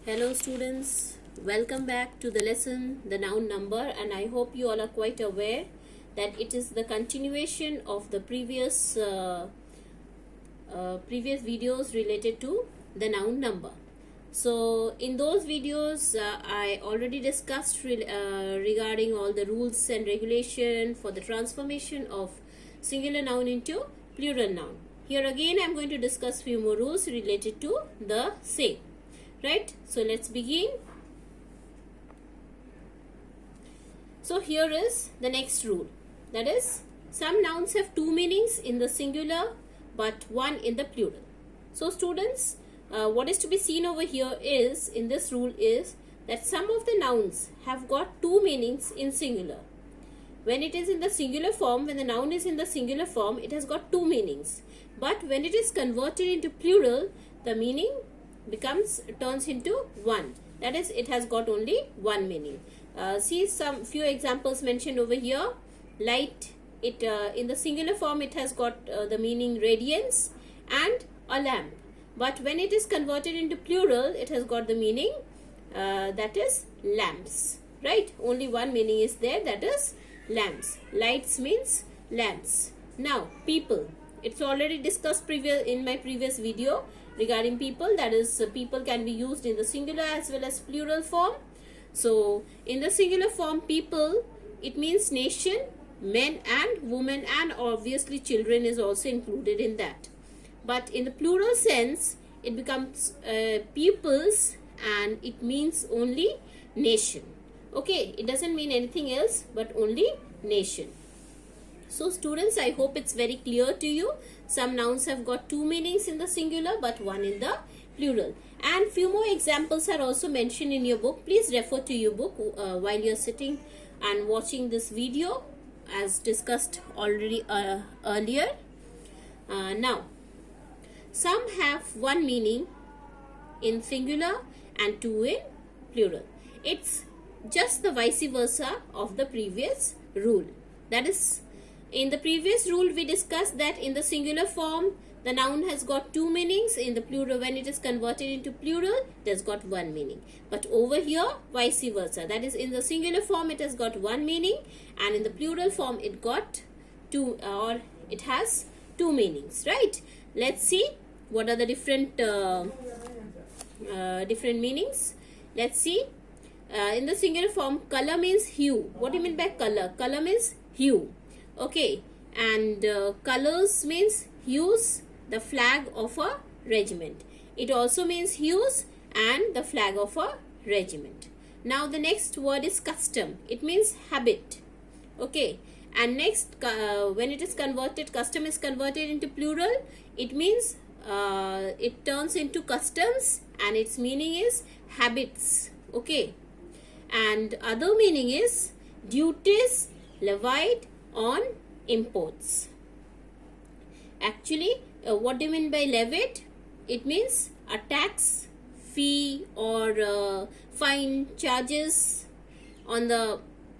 Hello students, welcome back to the lesson the noun number, and I hope you all are quite aware that it is the continuation of the previous videos related to the noun number. So in those videos I already discussed regarding all the rules and regulation for the transformation of singular noun into plural noun. Here again I am going to discuss few more rules related to the same. Right, so let's begin. So here is the next rule, that is, some nouns have two meanings in the singular but one in the plural. So students, what is to be seen over here is, in this rule, is that some of the nouns have got two meanings in singular. When it is in the singular form, when the noun is in the singular form, it has got two meanings. But when it is converted into plural, the meaning turns into one. That is, it has got only one meaning. See some few examples mentioned over here. Light, it in the singular form it has got the meaning radiance and a lamp. But when it is converted into plural, it has got the meaning that is lamps. Right? Only one meaning is there, that is lamps. Lights means lamps. Now people, it's already discussed in my previous video regarding people, that is people can be used in the singular as well as plural form. So in the singular form, people, it means nation, men and women, and obviously children is also included in that. But in the plural sense, it becomes peoples, and it means only nation. Okay, it doesn't mean anything else but only nation. So students, I hope it's very clear to you. Some nouns have got two meanings in the singular but one in the plural. And few more examples are also mentioned in your book. Please refer to your book while you're sitting and watching this video, as discussed already earlier. Now, some have one meaning in singular and two in plural. It's just the vice versa of the previous rule. That is, in the previous rule, we discussed that in the singular form, the noun has got two meanings. In the plural, when it is converted into plural, it has got one meaning. But over here, vice versa. That is, in the singular form, it has got one meaning, and in the plural form, it got two, or it has two meanings. Right? Let's see what are the different meanings. Let's see. In the singular form, color means hue. What do you mean by color? Color means hue. Okay, and colors means hues, the flag of a regiment. It also means hues and the flag of a regiment. Now the next word is custom. It means habit. Okay, and next, when it is converted, custom is converted into plural. It means it turns into customs, and its meaning is habits. Okay, and other meaning is duties levied on imports. Actually, what do you mean by levied? It means a tax, fee, or fine, charges on the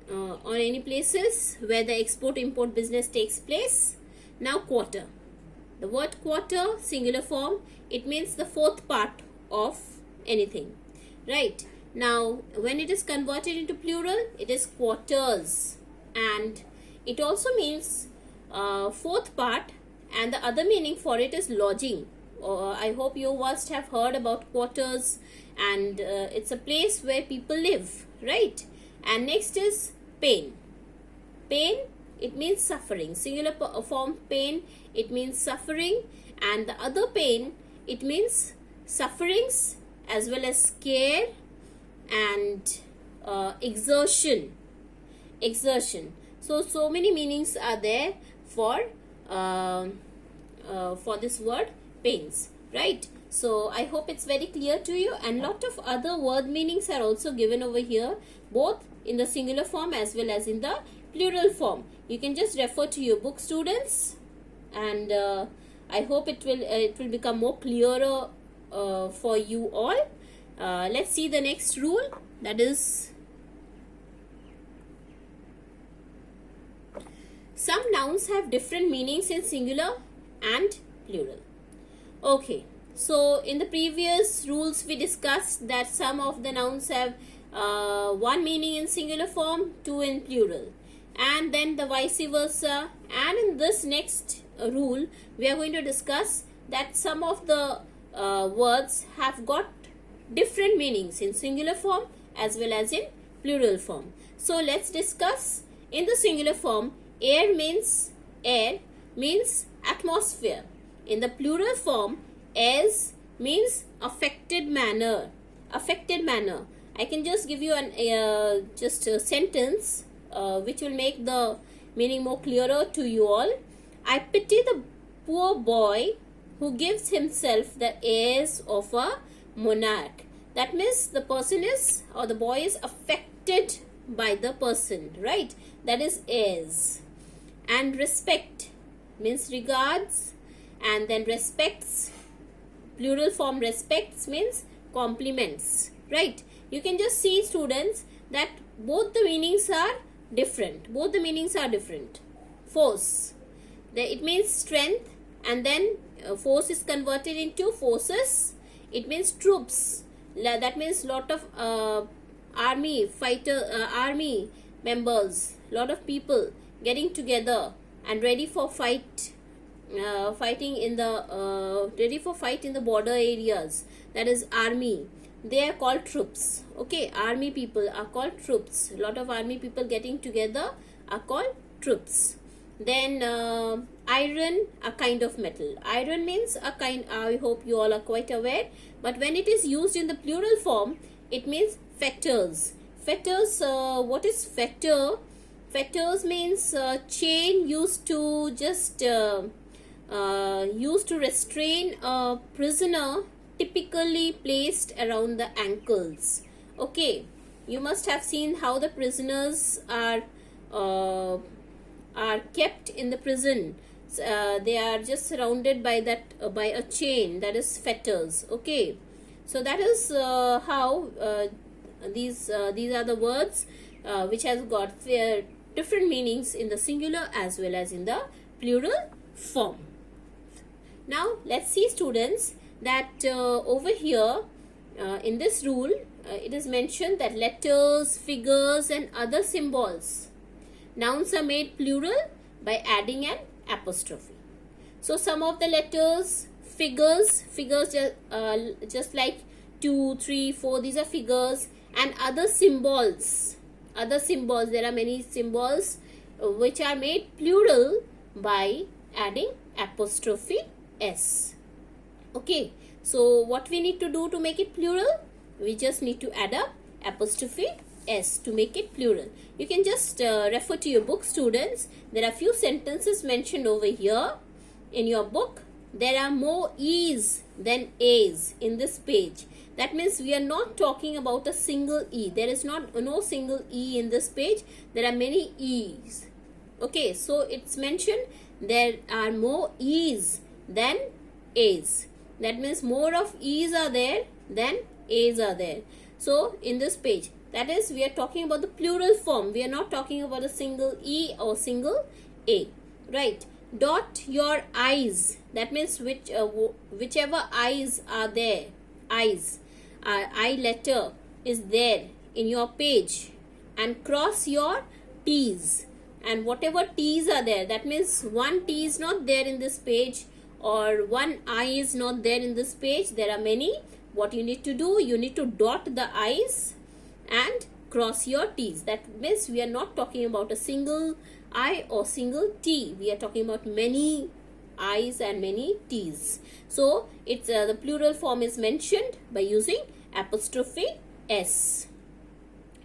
on any places where the export-import business takes place. Now quarter. The word quarter, singular form, it means the fourth part of anything. Right? Now, when it is converted into plural, it is quarters, and it also means fourth part, and the other meaning for it is lodging. I hope you must have heard about quarters, and it's a place where people live, right? And next is pain. Pain, it means suffering. Singular form pain, it means suffering, and the other pain, it means sufferings as well as care and exertion. So many meanings are there for this word pains, right? So I hope it's very clear to you, and lot of other word meanings are also given over here, both in the singular form as well as in the plural form. You can just refer to your book, students, and I hope it will become more clearer for you all. Let's see the next rule, that is, some nouns have different meanings in singular and plural. Okay, So in the previous rules we discussed that some of the nouns have one meaning in singular form, two in plural, and then the vice versa. And in this next rule we are going to discuss that some of the words have got different meanings in singular form as well as in plural form. So let's discuss. In the singular form, air means atmosphere. In the plural form, as means affected manner. I can just give you an just a sentence which will make the meaning more clearer to you all. I pity the poor boy who gives himself the airs of a monarch. That means the person is, or the boy is affected by the person, right? That is airs. And respect means regards, and then respects, plural form respects means compliments, right? You can just see, students, that both the meanings are different. Force, it means strength, and then force is converted into forces. It means troops. That means lot of army members, lot of people getting together and ready for fight, fighting in the ready for fight in the border areas. That is army. They are called troops. Okay, army people are called troops. A lot of army people getting together are called troops. Then iron, a kind of metal. Iron means a kind, I hope you all are quite aware. But when it is used in the plural form, it means fetters. Fetters, what is fetter? Fetters means chain used to just used to restrain a prisoner, typically placed around the ankles. Okay, you must have seen how the prisoners are kept in the prison. They are just surrounded by that by a chain, that is fetters. Okay, so that is how these are the words which has got different meanings in the singular as well as in the plural form. Now let's see, students, that over here in this rule it is mentioned that letters, figures and other symbols, nouns are made plural by adding an apostrophe. So some of the letters, figures just like 2, 3, 4, these are figures, and other symbols, there are many symbols which are made plural by adding apostrophe s. Okay, so what we need to do to make it plural? We just need to add a apostrophe s to make it plural. You can just refer to your book, students. There are few sentences mentioned over here in your book. There are more e's than a's in this page. That means we are not talking about a single e. There is no single e in this page. There are many e's. Okay, so it's mentioned there are more e's than a's. That means more of e's are there than a's are there. So in this page, that is, we are talking about the plural form. We are not talking about a single e or single a, right? Dot your eyes. That means whichever eyes are there, eyes, I letter is there in your page, and cross your t's. And whatever t's are there, that means one t is not there in this page or one I is not there in this page. There are many. What you need to do, you need to dot the i's and cross your t's. That means we are not talking about a single I or single t. We are talking about many i's and many t's. So it's the plural form is mentioned by using apostrophe s.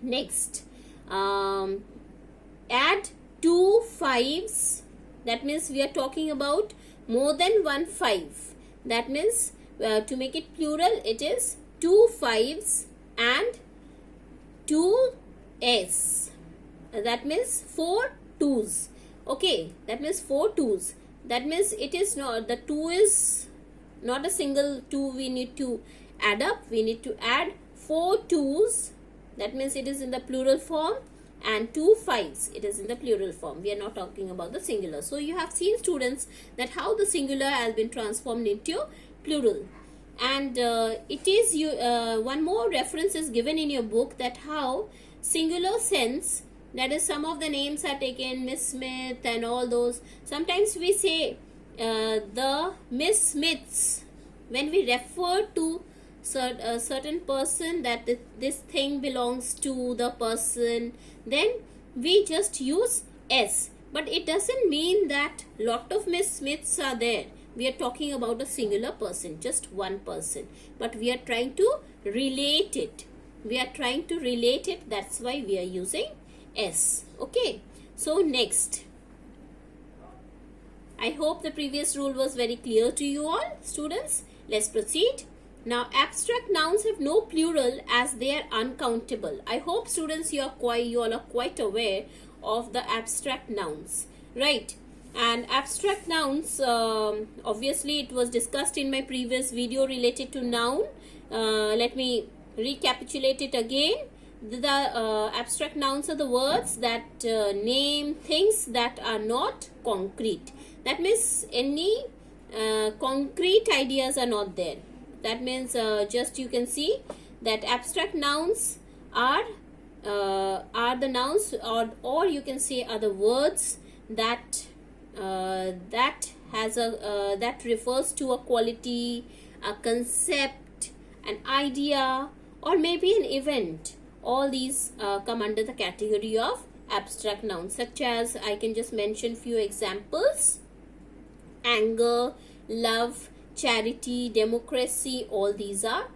Next, add 2 5s. That means we are talking about more than 1 5. That means to make it plural, it is 2 5s and 2 s. That means 4 2s. Okay, that means 4 2s. That means it is not, the 2 is not a single 2 we need to add up. We need to add 4 2s. That means it is in the plural form, and 2 5s, it is in the plural form. We are not talking about the singular. So you have seen, students, that how the singular has been transformed into plural. And it is one more reference is given in your book, that how singular sense, that is some of the names are taken, Miss Smith and all those. Sometimes we say the Miss Smiths when we refer to a certain person, that this thing belongs to the person, then we just use S. But it doesn't mean that lot of Miss Smiths are there. We are talking about a singular person, just one person. But we are trying to relate it. That's why we are using S. Okay. So next. I hope the previous rule was very clear to you all, students. Let's proceed. Now, abstract nouns have no plural as they are uncountable. I hope, students, you all are quite aware of the abstract nouns, right? And abstract nouns, obviously it was discussed in my previous video related to noun. Let me recapitulate it again. The abstract nouns are the words that name things that are not concrete. That means any concrete ideas are not there. That means just you can see that abstract nouns are the nouns, or you can say are the words that that refers to a quality, a concept, an idea, or maybe an event. All these come under the category of abstract nouns, such as I can just mention few examples: anger, love, charity, democracy. All these are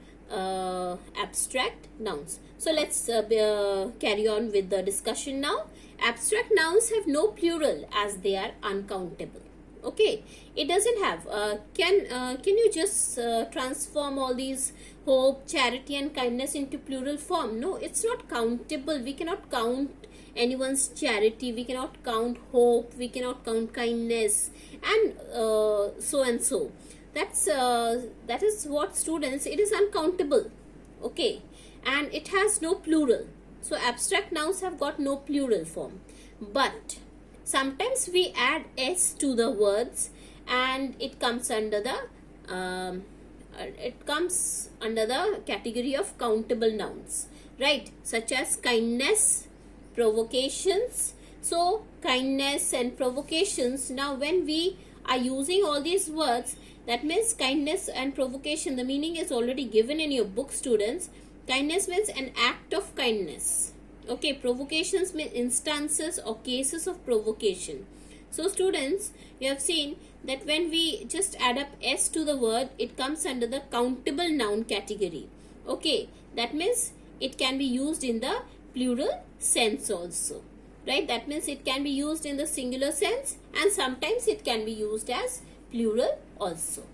abstract nouns. So let's carry on with the discussion now. Abstract nouns have no plural as they are uncountable. Okay, it doesn't have. Can you just transform all these hope, charity, and kindness into plural form? No, it's not countable. We cannot count anyone's charity. We cannot count hope. We cannot count kindness, and so and so. That is what, students, it is uncountable. Okay, and it has no plural. So abstract nouns have got no plural form. But sometimes we add S to the words, and it comes under the category of countable nouns, right? Such as kindness, provocations. So kindness and provocations. Now when we are using all these words, that means kindness and provocation, the meaning is already given in your book, students. Kindness means an act of kindness. Okay, provocations mean instances or cases of provocation. So students, you have seen that when we just add up S to the word, it comes under the countable noun category. Okay, that means it can be used in the plural sense also, right? That means it can be used in the singular sense, and sometimes it can be used as plural also,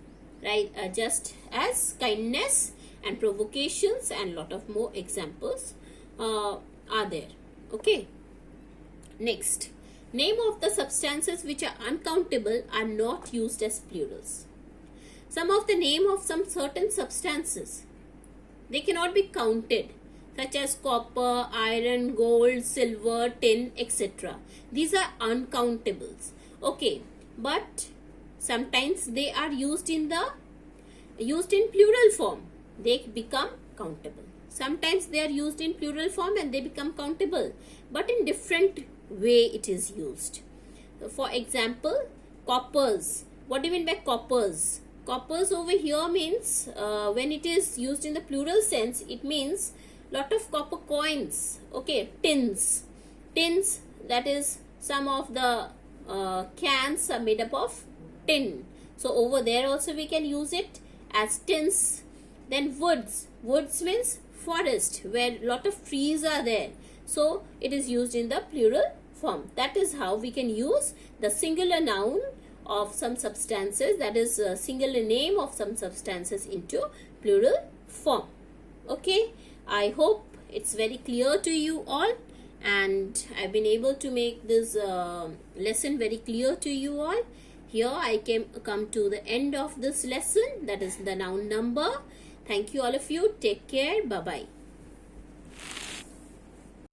right? Just as kindness and provocations and lot of more examples are there. Okay, next, name of the substances which are uncountable are not used as plurals. Some of the name of some certain substances, they cannot be counted, such as copper, iron, gold, silver, tin, etc. These are uncountables. Okay, but sometimes they are used in plural form. They become countable. Sometimes they are used in plural form and they become countable, but in different way it is used. For example, coppers. What do you mean by coppers? Coppers over here means when it is used in the plural sense, it means lot of copper coins. Okay, tins. Tins, that is some of the cans are made up of tin. So over there also we can use it as tins. Then woods. Woods means forest, where lot of trees are there. So it is used in the plural form. That is how we can use the singular noun of some substances, that is a singular name of some substances, into plural form. Okay, I hope it's very clear to you all, and I've been able to make this lesson very clear to you all. Here I come to the end of this lesson, that is the noun number. Thank you all of you. Take care. Bye-bye.